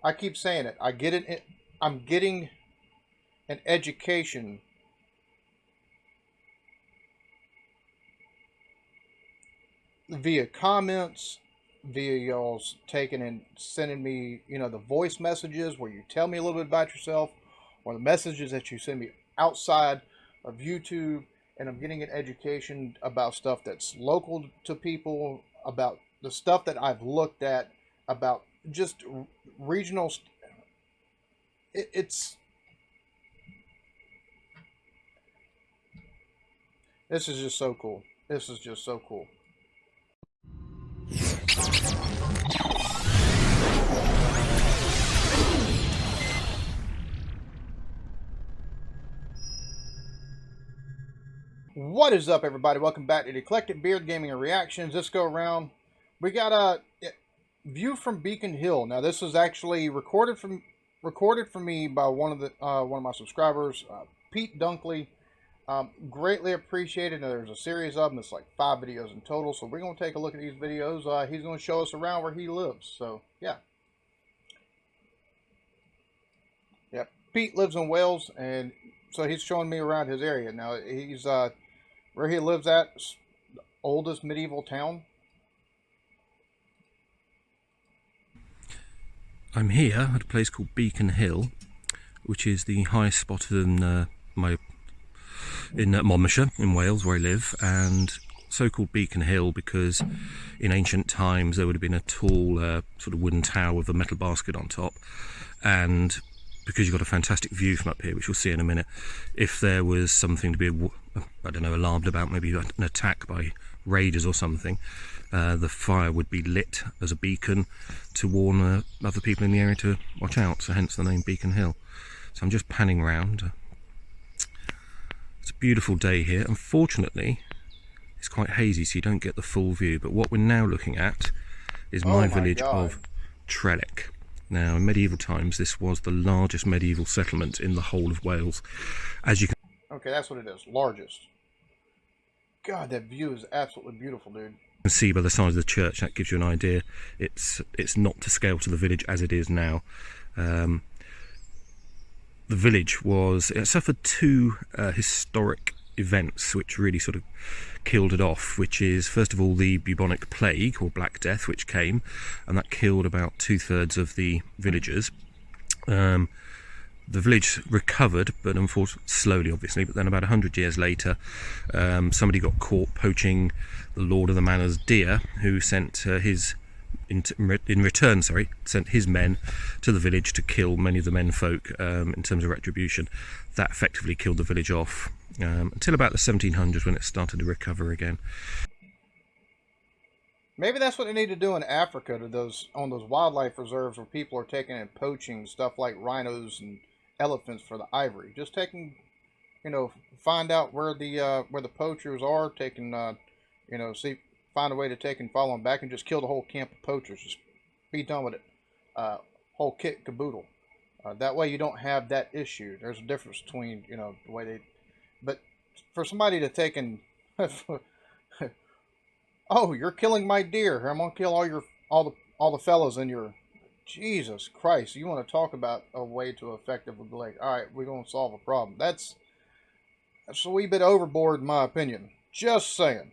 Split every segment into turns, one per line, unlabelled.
I keep saying it. I get it. I'm getting an education via comments, via y'all's taking and sending me, the voice messages where you tell me a little bit about yourself, or the messages that you send me outside of YouTube, and I'm getting an education about stuff that's local to people, about the stuff that I've looked at, about just regional. It's this is just so cool. This is just so cool. What is up, everybody? Welcome back to the Eclectic Beard Gaming and Reactions. This go around, we got a view from Beacon Hill. Now, this was actually recorded for me by one of my subscribers, Pete Dunckley. Greatly appreciated. Now, there's a series of them. It's like 5 videos in total. So we're gonna take a look at these videos. He's gonna show us around where he lives. So yeah, yep. Pete lives in Wales, and so he's showing me around his area. Now he's where he lives at, oldest medieval town.
I'm here at a place called Beacon Hill, which is the highest spot in Monmouthshire in Wales, where I live, and so called Beacon Hill because in ancient times there would have been a tall sort of wooden tower with a metal basket on top, and because you've got a fantastic view from up here, which we'll see in a minute, if there was something to be, alarmed about, maybe an attack by raiders or something, the fire would be lit as a beacon to warn other people in the area to watch out, so hence the name Beacon Hill. So I'm just panning around. It's a beautiful day here. Unfortunately, it's quite hazy, so you don't get the full view, but what we're now looking at is my village of Trelleck. Now, in medieval times, this was the largest medieval settlement in the whole of Wales. As you can...
Okay, that's what it is. Largest. God, that view is absolutely beautiful, dude.
You can see by the size of the church, that gives you an idea. It's not to scale to the village as it is now. The village it suffered two historic events which really sort of killed it off, which is first of all the bubonic plague or Black Death, which came, and that killed about 2/3 of the villagers. The village recovered, but unfortunately slowly, obviously. But then about 100 years later, somebody got caught poaching the lord of the manor's deer, who sent in return, sent his men to the village to kill many of the menfolk in terms of retribution. That effectively killed the village off until about the 1700s, when it started to recover again.
Maybe that's what they need to do in Africa on those wildlife reserves where people are taking and poaching stuff like rhinos and elephants for the ivory. Just taking, find out where the poachers are, taking, find a way to take and follow them back and just kill the whole camp of poachers. Just be done with it. Whole kit caboodle. That way you don't have that issue. There's a difference between, the way they... But for somebody to take and... oh, you're killing my deer. I'm gonna kill all the fellows in your... Jesus Christ! You want to talk about a way to effectively be like, all right, we're gonna solve a problem. That's a wee bit overboard, in my opinion. Just saying.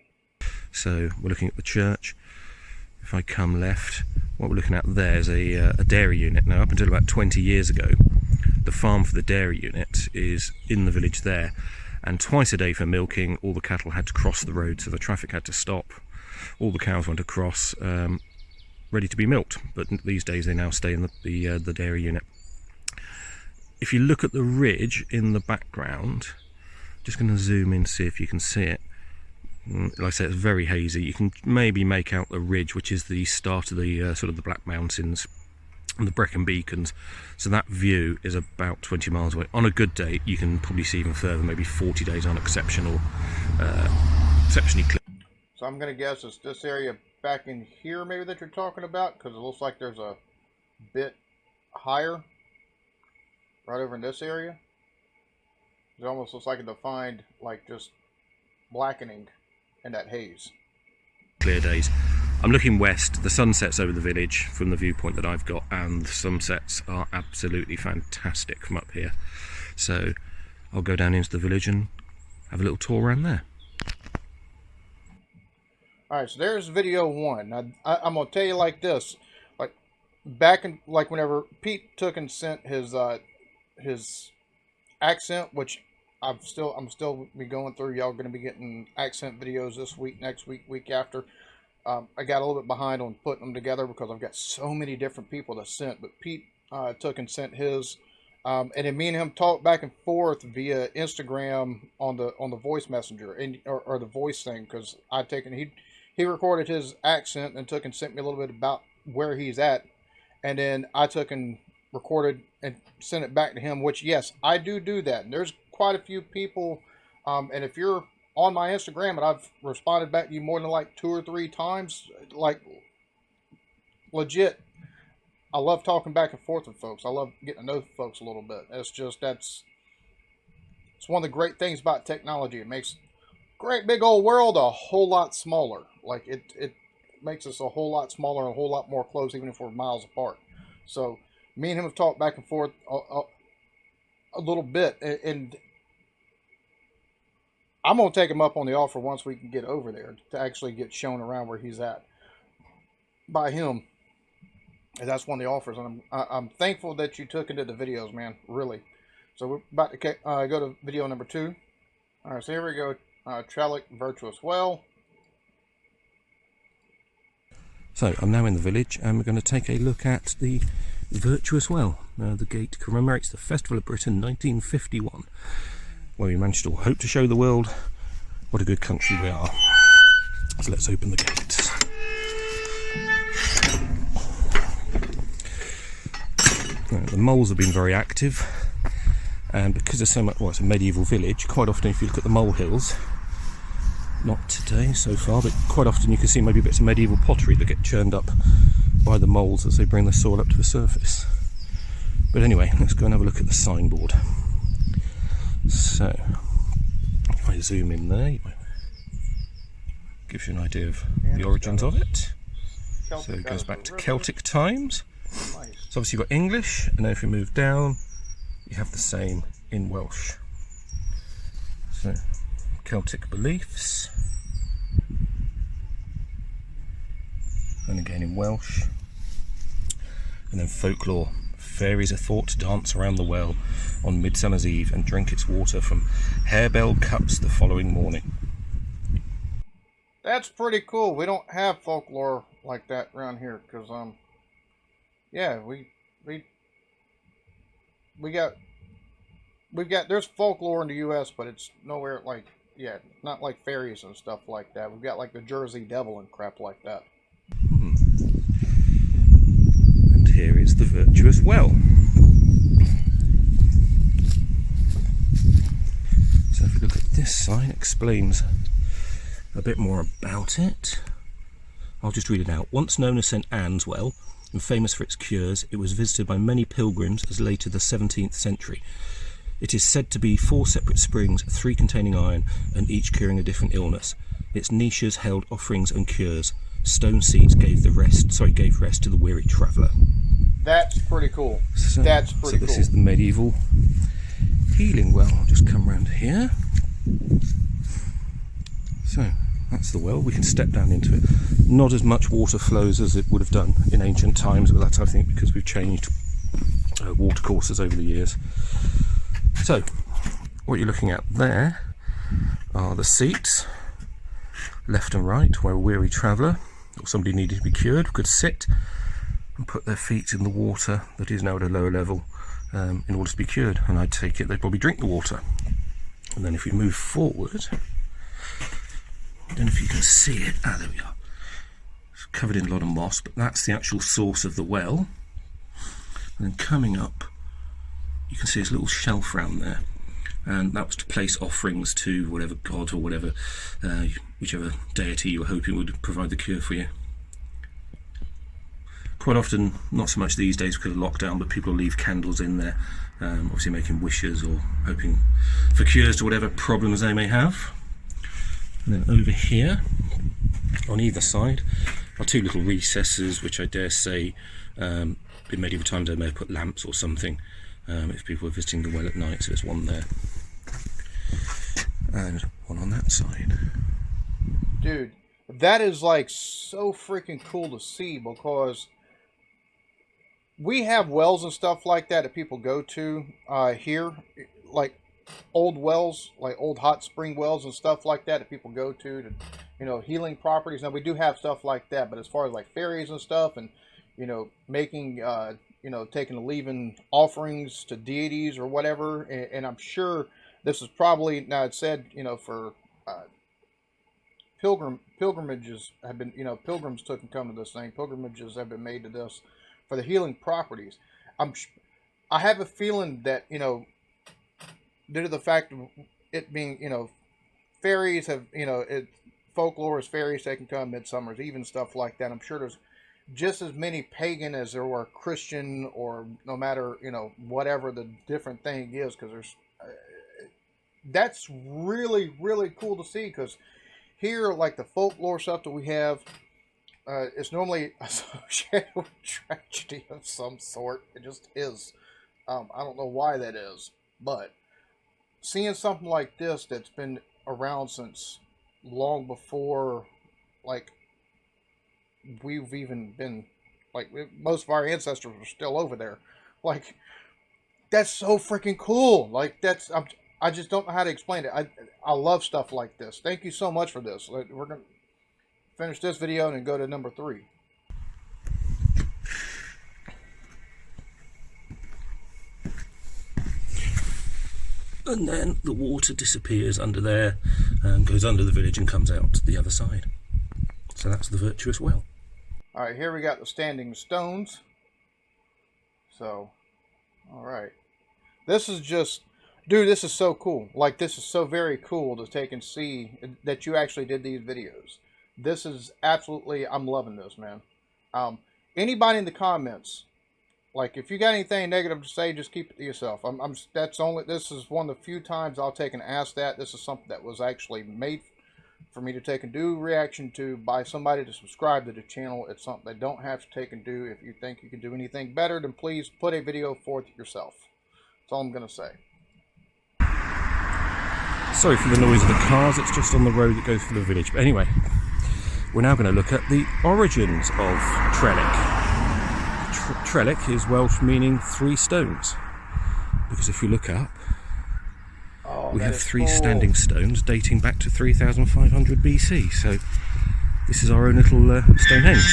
So we're looking at the church. If I come left, what we're looking at there is a dairy unit. Now, up until about 20 years ago, the farm for the dairy unit is in the village there, and twice a day for milking, all the cattle had to cross the road, so the traffic had to stop. All the cows went across, ready to be milked, but these days they now stay in the dairy unit. If you look at the ridge in the background, just going to zoom in, see if you can see it. Like I say, it's very hazy. You can maybe make out the ridge, which is the start of the sort of the Black Mountains and the Brecon Beacons. So that view is about 20 miles away. On a good day, you can probably see even further, maybe 40 days on exceptionally clear.
So I'm going to guess it's this area back in here maybe that you're talking about, because it looks like there's a bit higher right over in this area. It almost looks like a defined, like, just blackening in that haze.
Clear days. I'm looking west. The sun sets over the village from the viewpoint that I've got, and the sunsets are absolutely fantastic from up here. So I'll go down into the village and have a little tour around there.
Alright, so there's video 1. Now, I'm going to tell you like this. Like, back in, like, whenever Pete took and sent his accent, which I'm still be going through. Y'all going to be getting accent videos this week, next week, week after. I got a little bit behind on putting them together because I've got so many different people to send. But Pete took and sent his, and then me and him talked back and forth via Instagram on the voice messenger or the voice thing, because I'd taken he recorded his accent and took and sent me a little bit about where he's at, and then I took and recorded and sent it back to him. Which, yes, I do that. And there's quite a few people, and if you're on my Instagram and I've responded back to you more than like 2 or 3 times, like, legit, I love talking back and forth with folks. I love getting to know folks a little bit. It's one of the great things about technology. It makes great big old world a whole lot smaller. Like, it makes us a whole lot smaller and a whole lot more close, even if we're miles apart. So me and him have talked back and forth a little bit, and I'm going to take him up on the offer once we can get over there to actually get shown around where he's at by him. And that's one of the offers, and I'm thankful that you took into the videos, man, really. So we're about to go to video number 2. All right, so here we go. Trellech Virtuous Well.
So I'm now in the village, and we're going to take a look at the Virtuous Well. The gate commemorates the Festival of Britain 1951, where we managed to hope to show the world what a good country we are. So let's open the gates. Now, the moles have been very active, and because there's so much, well, it's a medieval village, quite often if you look at the mole hills, not today so far, but quite often you can see maybe bits of medieval pottery that get churned up by the moles as they bring the soil up to the surface. But anyway, let's go and have a look at the signboard. So, if I zoom in there, gives you an idea of the origins of it. So it goes back to Celtic times. So obviously you've got English, and then if you move down, you have the same in Welsh. So, Celtic beliefs, and again in Welsh, and then folklore. Fairies are thought to dance around the well on Midsummer's Eve and drink its water from harebell cups the following morning.
That's pretty cool. We don't have folklore like that around here, because yeah, we've got there's folklore in the U.S., but it's nowhere like, yeah, not like fairies and stuff like that. We've got like the Jersey Devil and crap like that.
And here is the Virtuous Well. So if we look at this sign, it explains a bit more about it. I'll just read it out. Once known as St Anne's Well and famous for its cures, it was visited by many pilgrims as late as the 17th century. It is said to be 4 separate springs, 3 containing iron, and each curing a different illness. Its niches held offerings and cures. Stone seats gave rest to the weary traveller.
That's pretty cool. That's pretty cool.
So this is the medieval healing well. I'll just come around here. So that's the well. We can step down into it. Not as much water flows as it would have done in ancient times, but that's, I think, because we've changed water courses over the years. So what you're looking at there are the seats, left and right, where a weary traveller or somebody needed to be cured could sit and put their feet in the water that is now at a lower level in order to be cured. And I take it they'd probably drink the water. And then if we move forward, I don't know if you can see it. There we are. It's covered in a lot of moss, but that's the actual source of the well. And then coming up, you can see this little shelf round there, and that was to place offerings to whatever god or whatever, whichever deity you were hoping would provide the cure for you. Quite often, not so much these days because of lockdown, but people leave candles in there, obviously making wishes or hoping for cures to whatever problems they may have. And then over here, on either side, are two little recesses, which I dare say in medieval times they may have put lamps or something if people were visiting the well at night. So there's one there and one on that side.
Dude, that is like so freaking cool to see, because we have wells and stuff like that people go to here, like old wells, like old hot spring wells and stuff like that people go to, you know, healing properties. Now we do have stuff like that, but as far as like fairies and stuff, and you know, making you know, taking and leaving offerings to deities or whatever, and I'm sure this is probably, now it said, you know, for pilgrimages have been, you know, pilgrims took and come to this thing. Pilgrimages have been made to this for the healing properties. I have a feeling that, you know, due to the fact of it being, you know, fairies have, you know, folklore is fairies taking come, midsummer's even stuff like that. I'm sure there's just as many pagan as there were Christian, or no matter, you know, whatever the different thing is, because there's that's really, really cool to see, because here, like the folklore stuff that we have, it's normally associated with tragedy of some sort. It just is. I don't know why that is, but seeing something like this that's been around since long before, like, we've even been, like, most of our ancestors were still over there. Like, that's so freaking cool. Like, I just don't know how to explain it. I love stuff like this. Thank you so much for this. We're going to finish this video and go to number 3.
And then the water disappears under there and goes under the village and comes out the other side. So that's the Virtuous Well.
Alright, here we got the standing stones. So, alright. This is just, dude, this is so cool. Like, this is so very cool to take and see that you actually did these videos. This is absolutely, I'm loving this, man. Anybody in the comments, like, if you got anything negative to say, just keep it to yourself. This is one of the few times I'll take and ask that. This is something that was actually made for me to take and do reaction to by somebody to subscribe to the channel. It's something they don't have to take and do. If you think you can do anything better, then please put a video forth yourself. That's all I'm going to say.
Sorry for the noise of the cars, it's just on the road that goes through the village. But anyway, we're now going to look at the origins of Trelleck. Trelleck is Welsh meaning 3 stones, because if you look up, we have 3 standing stones dating back to 3500 BC. So this is our own little Stonehenge.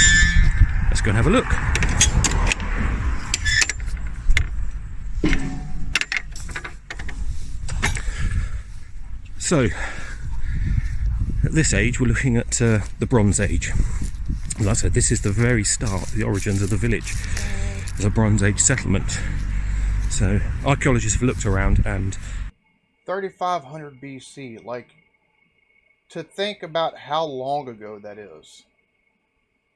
Let's go and have a look. So at this age we're looking at the Bronze Age. Like I said, this is the very start, the origins of the village as a Bronze Age settlement. So archaeologists have looked around and
3500 BC, like, to think about how long ago that is.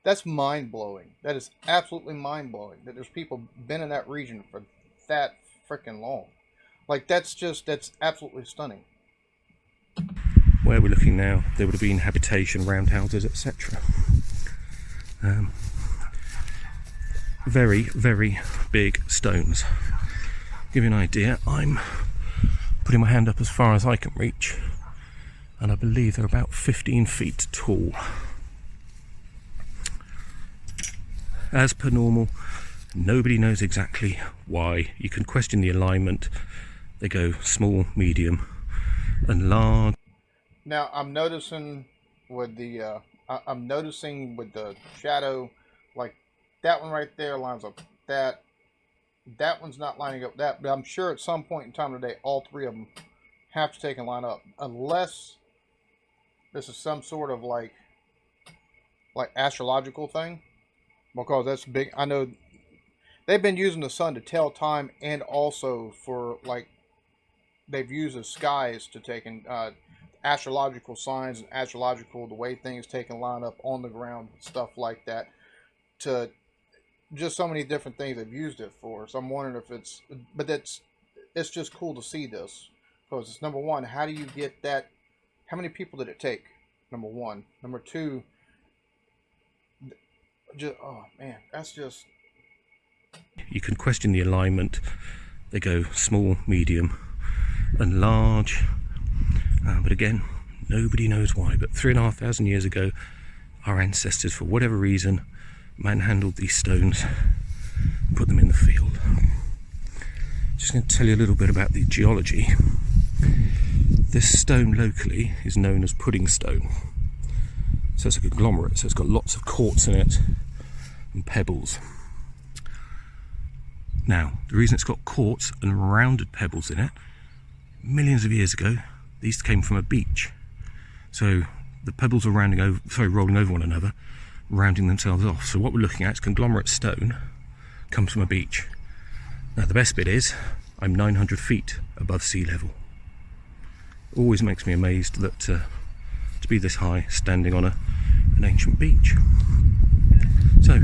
That's mind-blowing. That is absolutely mind-blowing that there's people been in that region for that freaking long. Like, that's absolutely stunning.
Where we're looking now, there would have been habitation, roundhouses, etc. Very, very big stones. To give you an idea, I'm putting my hand up as far as I can reach, and I believe they're about 15 feet tall. As per normal, nobody knows exactly why. You can question the alignment. They go small, medium, and large.
Now I'm noticing with the shadow, like that one right there lines up. That one's not lining up with that, but I'm sure at some point in time today, all 3 of them have to take and line up, unless this is some sort of like astrological thing, because that's big. I know they've been using the sun to tell time, and also for, like, they've used the skies to take in astrological signs and astrological, the way things take and line up on the ground, stuff like that, to just so many different things they've used it for. So I'm wondering if it's just cool to see this, because it's, number one, how do you get that? How many people did it take? Number one. Number two, just, oh man, that's just.
You can question the alignment. They go small, medium and large, but again, nobody knows why. But 3,500 years ago, our ancestors, for whatever reason, manhandled these stones and put them in the field. Just going to tell you a little bit about the geology. This stone locally is known as pudding stone. So it's a conglomerate, so it's got lots of quartz in it and pebbles. Now, the reason it's got quartz and rounded pebbles in it, millions of years ago, these came from a beach. So the pebbles are rolling over one another, rounding themselves off. So what we're looking at is conglomerate stone, comes from a beach. Now the best bit is, I'm 900 feet above sea level. Always makes me amazed that to be this high, standing on an ancient beach. So,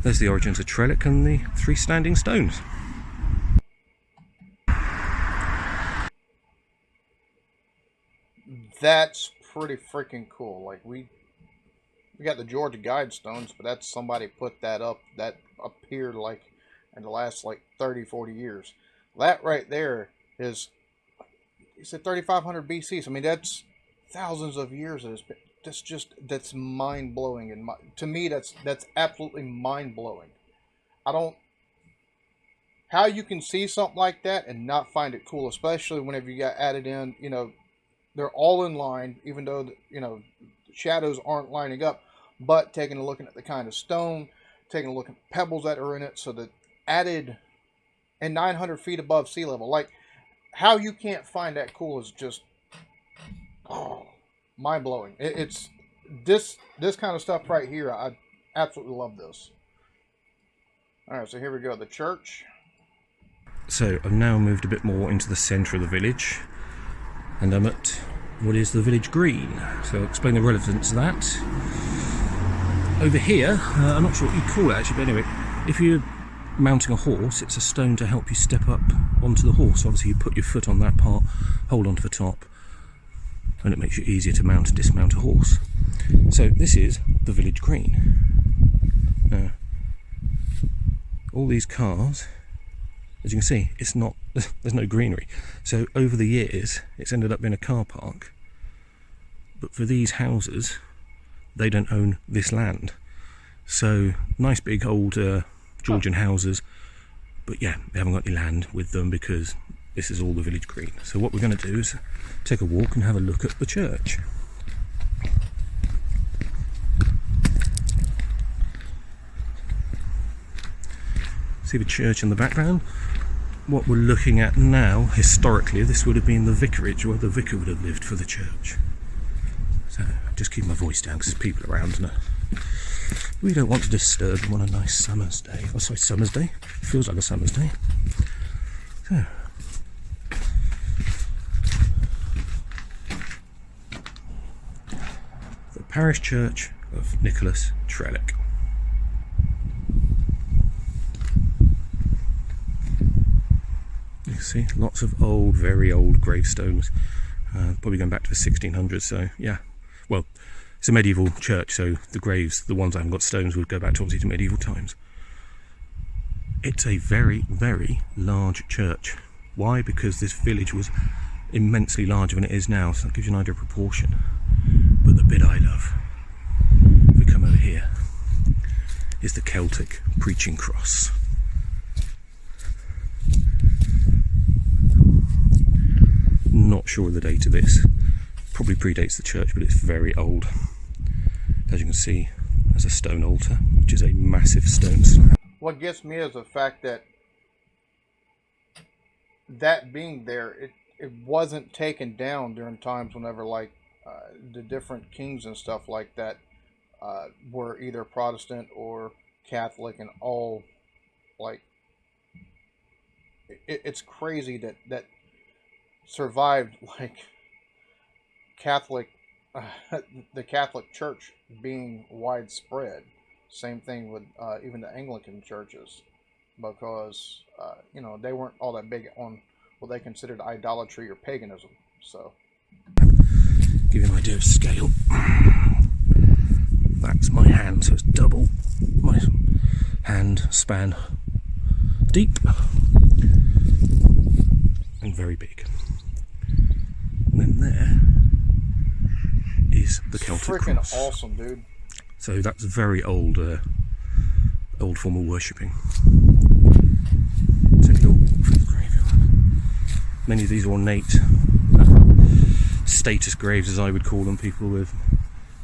there's the origins of Trelleck and the 3 standing stones.
That's pretty freaking cool. Like we got the Georgia Guide stones, but that's somebody put that up. That appeared like in the last like 30, 40 years. That right there is, you said 3,500 BC. So, I mean, that's thousands of years. That's mind blowing, and to me, that's absolutely mind blowing. I don't how you can see something like that and not find it cool, especially whenever you got added in. You know, they're all in line, even though the shadows aren't lining up. But taking a look at the kind of stone, taking a look at the pebbles that are in it, so that added and 900 feet above sea level, like how you can't find that cool is just mind blowing. It's this kind of stuff right here. I absolutely love this. All right, so here we go. The church.
So I've now moved a bit more into the centre of the village, and I'm at what is the village green. So I'll explain the relevance of that. Over here, I'm not sure what you call it actually, but anyway, if you're mounting a horse, it's a stone to help you step up onto the horse. Obviously you put your foot on that part, hold onto the top, and it makes it easier to mount and dismount a horse. So this is the village green. Now, all these cars, as you can see, it's not, there's no greenery. So over the years, it's ended up being a car park. But for these houses, they don't own this land. So nice big old Georgian houses, but yeah, they haven't got any land with them because this is all the village green. So what we're going to do is take a walk and have a look at the church. See the church in the background? What we're looking at now, historically, this would have been the vicarage where the vicar would have lived for the church. So just keep my voice down because there's people around and we don't want to disturb them on a nice summer's day. Oh, sorry, summer's day? Feels like a summer's day. So, the parish church of Nicholas Trelleck. You see, lots of old, very old gravestones, probably going back to the 1600s, so yeah. Well, it's a medieval church, so the graves, the ones I haven't got stones, would go back to obviously to medieval times. It's a very, very large church. Why? Because this village was immensely larger than it is now, so that gives you an idea of proportion. But the bit I love, if we come over here, is the Celtic preaching cross. Not sure of the date of this. Probably predates the church, but it's very old. As you can see, there's a stone altar, which is a massive stone slab.
What gets me is the fact that that being there, it wasn't taken down during times whenever like the different kings and stuff like that were either Protestant or Catholic, and all like it's crazy that survived, like Catholic, the Catholic Church being widespread. Same thing with even the Anglican churches, because they weren't all that big on what they considered idolatry or paganism. So,
give you an idea of scale. That's my hand, so it's double my hand span deep and very big. And then there is the Celtic
Freaking
cross.
awesome, dude.
So that's a very old form of worshipping. Take a little graveyard. Many of these are ornate status graves, as I would call them, people with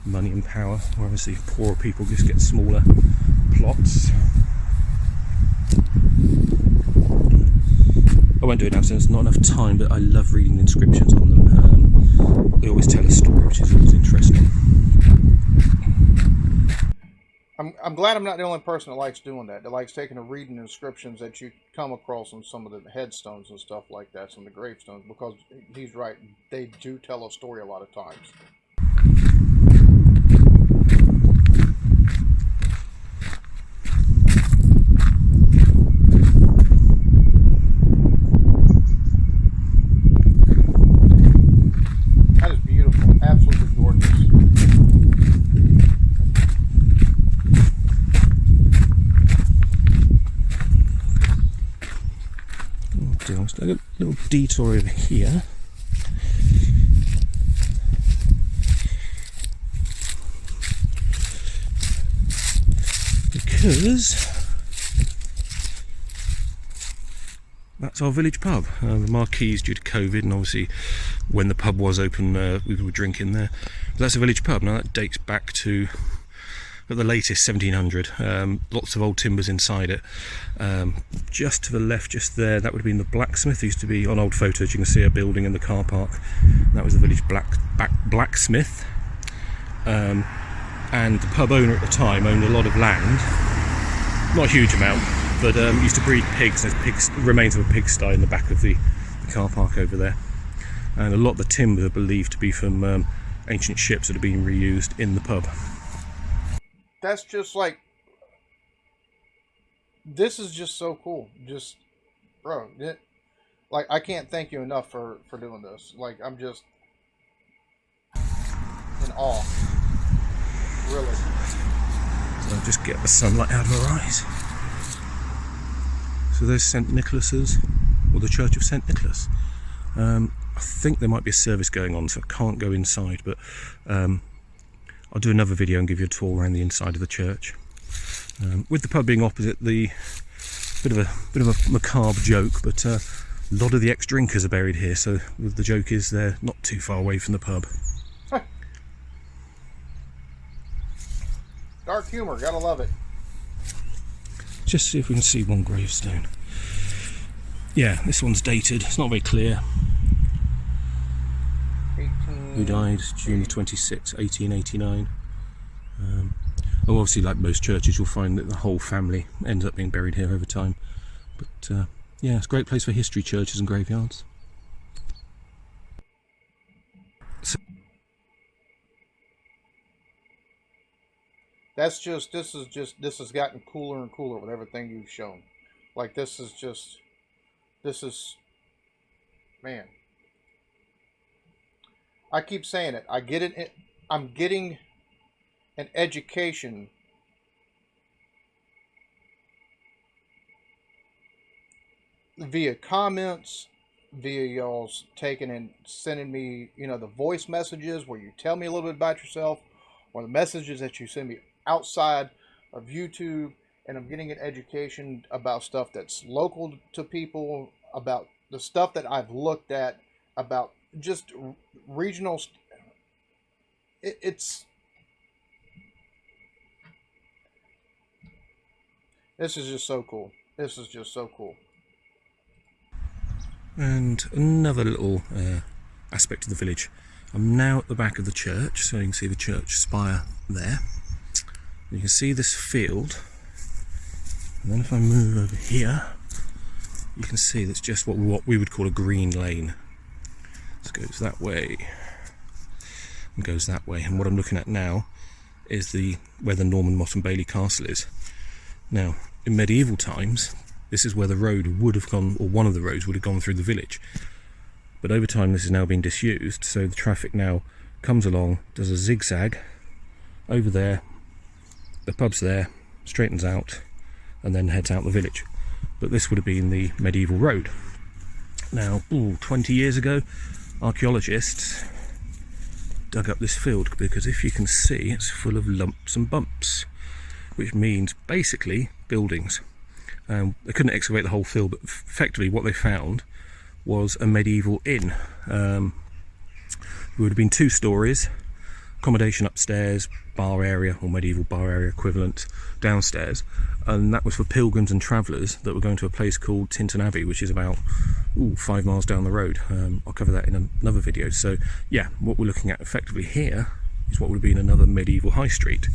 money and power, whereas the poorer people just get smaller plots. I won't do it now since there's not enough time, but I love reading the inscriptions on them. They always tell a story, which is always interesting.
I'm glad I'm not the only person that likes doing that likes taking and reading inscriptions that you come across on some of the headstones and stuff like that, some of the gravestones, because he's right, they do tell a story a lot of times. That is beautiful, absolutely gorgeous.
Let's take a little detour over here. Because that's our village pub. The marquee's due to COVID, and obviously when the pub was open we were drinking there. But that's a village pub. Now that dates back to at the latest 1700. Lots of old timbers inside it. Just to the left, just there, that would have been the blacksmith. There used to be, on old photos you can see a building in the car park. That was the village blacksmith. And the pub owner at the time owned a lot of land, not a huge amount, but used to breed pigs. There's pigs, remains of a pigsty in the back of the car park over there, and a lot of the timber are believed to be from ancient ships that have been reused in the pub.
That's just like, this is just so cool. Just, bro, like, I can't thank you enough for doing this. Like, I'm just in awe. Really.
So just get the sunlight out of our eyes. So there's St. Nicholas's, or the Church of St. Nicholas. I think there might be a service going on, so I can't go inside, but I'll do another video and give you a tour around the inside of the church. With the pub being opposite, the bit of a macabre joke, but a lot of the ex-drinkers are buried here, so the joke is they're not too far away from the pub.
Dark humor, gotta love it.
Just see if we can see one gravestone. Yeah, this one's dated, it's not very clear. Who died June 26, 1889. Obviously, like most churches, you'll find that the whole family ends up being buried here over time. But yeah, it's a great place for history churches and graveyards. So,
this has gotten cooler and cooler with everything you've shown. Like, this is, man. I keep saying it. I'm getting an education via comments, via y'all's taking and sending me, the voice messages where you tell me a little bit about yourself, or the messages that you send me outside of YouTube, and I'm getting an education about stuff that's local to people, about the stuff that I've looked at, about just regional. This is just so cool. This is just so cool.
And another little aspect of the village. I'm now at the back of the church, so you can see the church spire there. You can see this field, and then if I move over here, you can see that's just what we would call a green lane. This goes that way and goes that way, and what I'm looking at now is where the Norman Motte and Bailey Castle is. Now, in medieval times, this is where the road would have gone, or one of the roads would have gone through the village. But over time this has now been disused, so the traffic now comes along, does a zigzag over there, the pub's there, straightens out, and then heads out the village. But this would have been the medieval road. Now, 20 years ago, archaeologists dug up this field because, if you can see, it's full of lumps and bumps, which means basically buildings. They couldn't excavate the whole field, but effectively what they found was a medieval inn. It would have been 2 stories, accommodation upstairs, bar area, or medieval bar area equivalent, downstairs, and that was for pilgrims and travellers that were going to a place called Tintern Abbey, which is about 5 miles down the road. I'll cover that in another video. So yeah, what we're looking at effectively here is what would have been another medieval high street.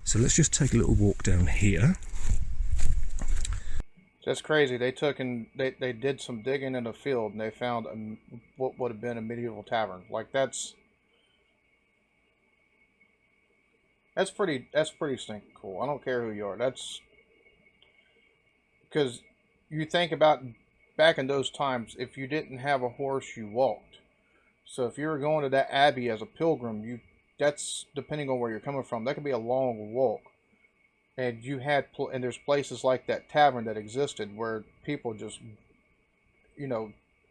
So let's just take a little walk down here.
That's crazy. They took and they did some digging in the field, and they found what would have been a medieval tavern. Like that's pretty stinking cool. I don't care who you are. That's because you think about back in those times, if you didn't have a horse, you walked. So if you were going to that abbey as a pilgrim, that's depending on where you're coming from. That could be a long walk. And and there's places like that tavern that existed where people just,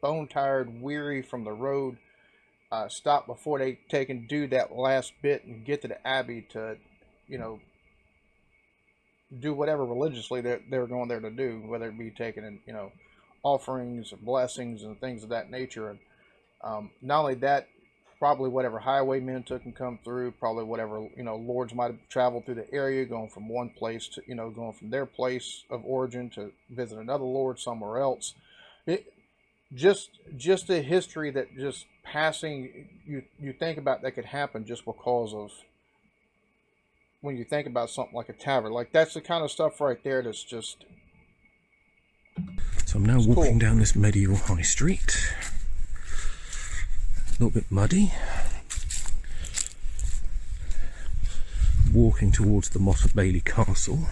bone tired, weary from the road, stop before they take and do that last bit and get to the abbey to, do whatever religiously they're going there to do, whether it be taking in, offerings or blessings and things of that nature. And not only that, probably whatever highwaymen took and come through, probably whatever, lords might have traveled through the area, going from one place to, going from their place of origin to visit another lord somewhere else. Just a history that just passing, you think about that could happen just because of when you think about something like a tavern. Like that's the kind of stuff right there that's just...
So I'm now walking down this medieval high street. A little bit muddy. Walking towards the Motte Bailey Castle.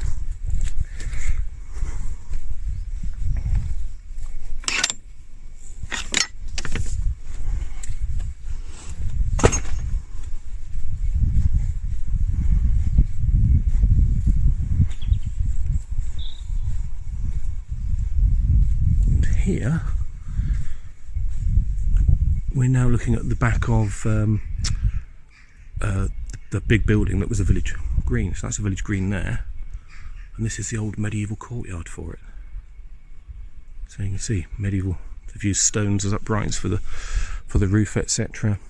And here we're now looking at the back of the big building that was a village green. So that's a village green there, and this is the old medieval courtyard for it. So you can see medieval. They've used stones as uprights for the roof, etc.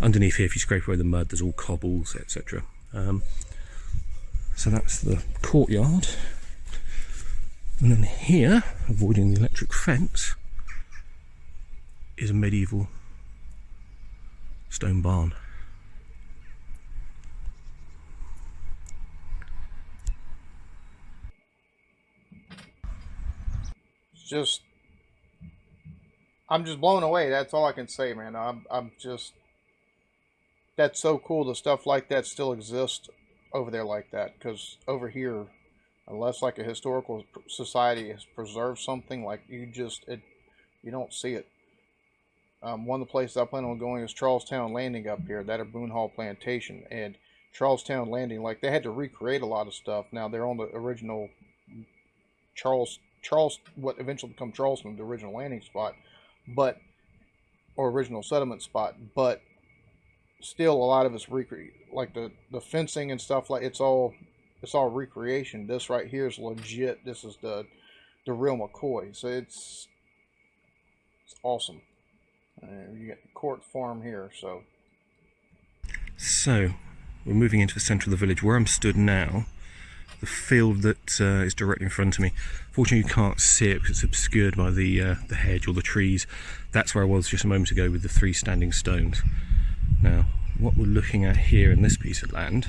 Underneath here, if you scrape away the mud, there's all cobbles, etc. So that's the courtyard, and then here, avoiding the electric fence, is a medieval stone barn.
I'm just blown away. That's all I can say, man. I'm just, that's so cool. The stuff like that still exists over there like that, because over here, unless like a historical society has preserved something, like you don't see it. One of the places I plan on going is Charlestown Landing up here, that or Boone Hall Plantation. And Charlestown Landing, like they had to recreate a lot of stuff. Now they're on the original Charles, what eventually become Charleston, the original landing spot, or original settlement spot. But still, a lot of it's like the fencing and stuff, like it's all recreation. This right here is legit. This is the real McCoy. So it's awesome. You get the court farm here. So
we're moving into the centre of the village. Where I'm stood now, the field that is directly in front of me, fortunately you can't see it because it's obscured by the hedge or the trees. That's where I was just a moment ago with the 3 standing stones. Now what we're looking at here in this piece of land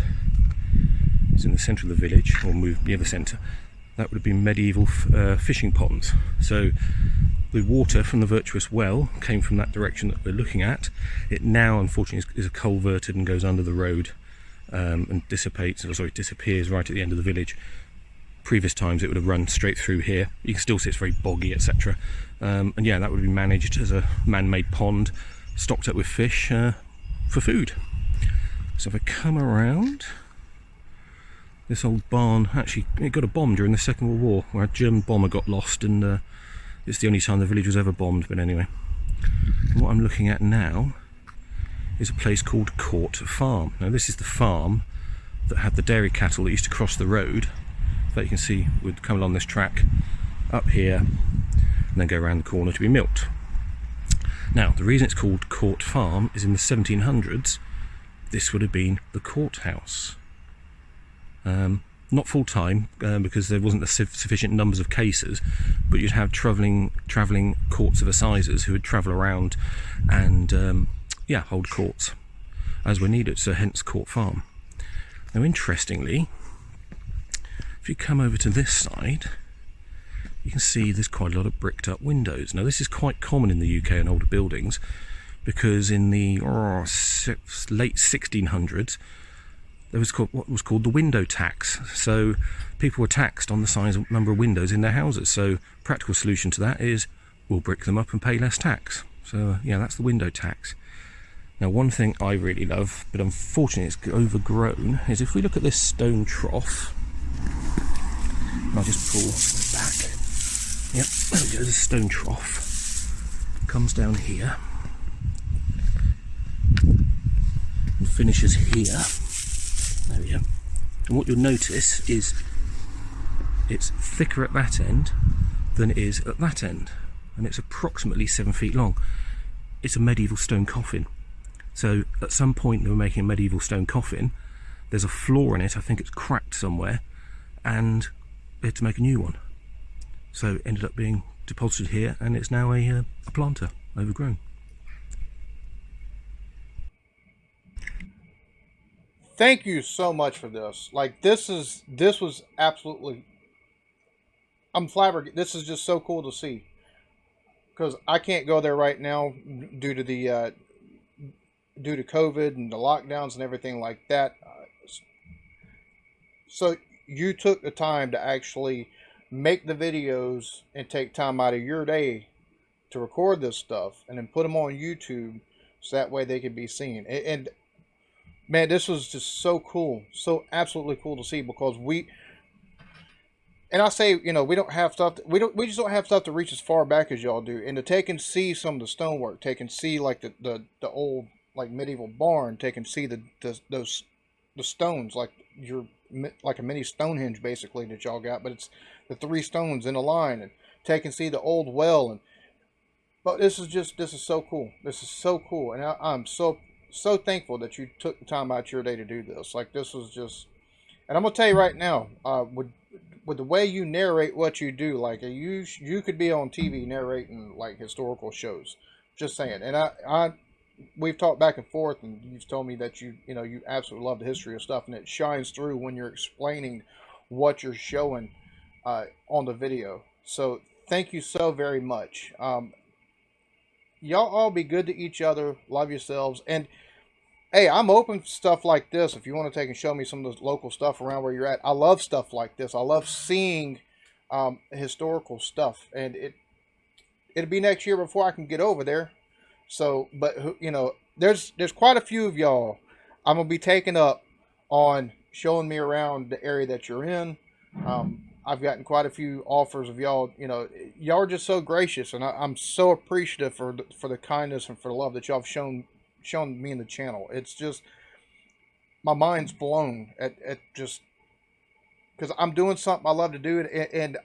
is in the centre of the village, or move near the centre. That would have been medieval fishing ponds. So the water from the Virtuous Well came from that direction that we're looking at. It now, unfortunately, is culverted and goes under the road and disappears right at the end of the village. Previous times it would have run straight through here. You can still see it's very boggy, etc. And yeah, that would have been managed as a man-made pond, stocked up with fish for food. So if I come around, This old barn, actually, it got a bomb during the Second World War, where a German bomber got lost, and it's the only time the village was ever bombed. But anyway, and what I'm looking at now is a place called Court Farm. Now this is the farm that had the dairy cattle that used to cross the road, that you can see would come along this track up here and then go around the corner to be milked. Now the reason it's called Court Farm is in the 1700s this would have been the courthouse. Not full time because there wasn't sufficient numbers of cases, but you'd have travelling courts of assizes who would travel around and hold courts as were needed, so hence Court Farm. Now interestingly, if you come over to this side, you can see there's quite a lot of bricked up windows. Now this is quite common in the UK in older buildings, because in the late 1600s there was what was called the window tax. So people were taxed on the size of number of windows in their houses. So practical solution to that is we'll brick them up and pay less tax. So that's the window tax. Now one thing I really love, but unfortunately it's overgrown, is if we look at this stone trough, and I'll just pull back. Yep, there we go, there's a stone trough. Comes down here and finishes here. There we go. And what you'll notice is it's thicker at that end than it is at that end, and it's approximately 7 feet long. It's a medieval stone coffin. So at some point they were making a medieval stone coffin. There's a flaw in it, I think it's cracked somewhere, and they had to make a new one. So it ended up being deposited here, and it's now a planter, overgrown.
Thank you so much for this. Like this was absolutely, I'm flabbergasted. This is just so cool to see, because I can't go there right now due to the due to COVID and the lockdowns and everything like that. So you took the time to actually make the videos and take time out of your day to record this stuff and then put them on YouTube, so that way they could be seen. And man, this was just so cool, so absolutely cool to see, because and I say, we don't have stuff. We just don't have stuff to reach as far back as y'all do, and to take and see some of the stonework, take and see like the old like medieval barn, take and see the stones, like like a mini Stonehenge basically that y'all got, but it's the 3 stones in a line, and take and see the old well. But this is so cool. This is so cool, and I'm so thankful that you took the time out your day to do this. Like this was just, and I'm gonna tell you right now, with the way you narrate what you do, like you could be on TV narrating like historical shows. Just saying. And we've talked back and forth, and you've told me that you absolutely love the history of stuff, and it shines through when you're explaining what you're showing on the video. So thank you so very much. Y'all all be good to each other, love yourselves, and hey, I'm open to stuff like this. If you want to take and show me some of the local stuff around where you're at, I love stuff like this. I love seeing historical stuff, and it'll be next year before I can get over there. So, but there's quite a few of y'all I'm gonna be taking up on showing me around the area that you're in. I've gotten quite a few offers of y'all. Y'all are just so gracious, and I'm so appreciative for the kindness and for the love that y'all have shown me in the channel. It's just, my mind's blown at just, because I'm doing something I love to do, and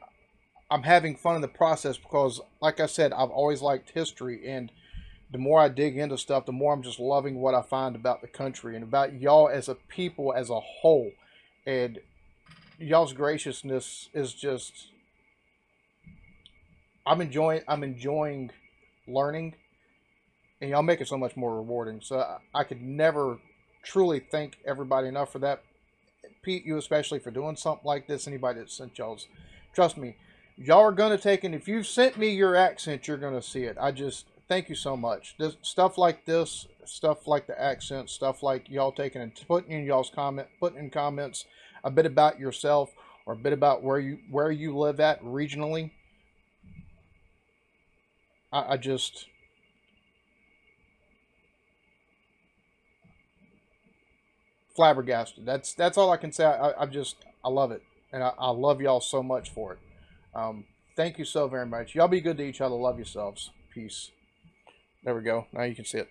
I'm having fun in the process, because like I said, I've always liked history, and the more I dig into stuff, the more I'm just loving what I find about the country and about y'all as a people as a whole. And y'all's graciousness is just, I'm enjoying learning, and y'all make it so much more rewarding. So I could never truly thank everybody enough for that. Pete, you especially, for doing something like this. Anybody that sent y'all's, trust me, y'all are going to take, and if you've sent me your accent, you're going to see it. I just thank you so much. Stuff like this, stuff like the accent, stuff like y'all taking and putting in y'all's putting in comments a bit about yourself, or a bit about where you live at regionally. I just, flabbergasted. That's all I can say. I love it, and I love y'all so much for it. Thank you so very much. Y'all be good to each other. Love yourselves. Peace. There we go. Now you can see it.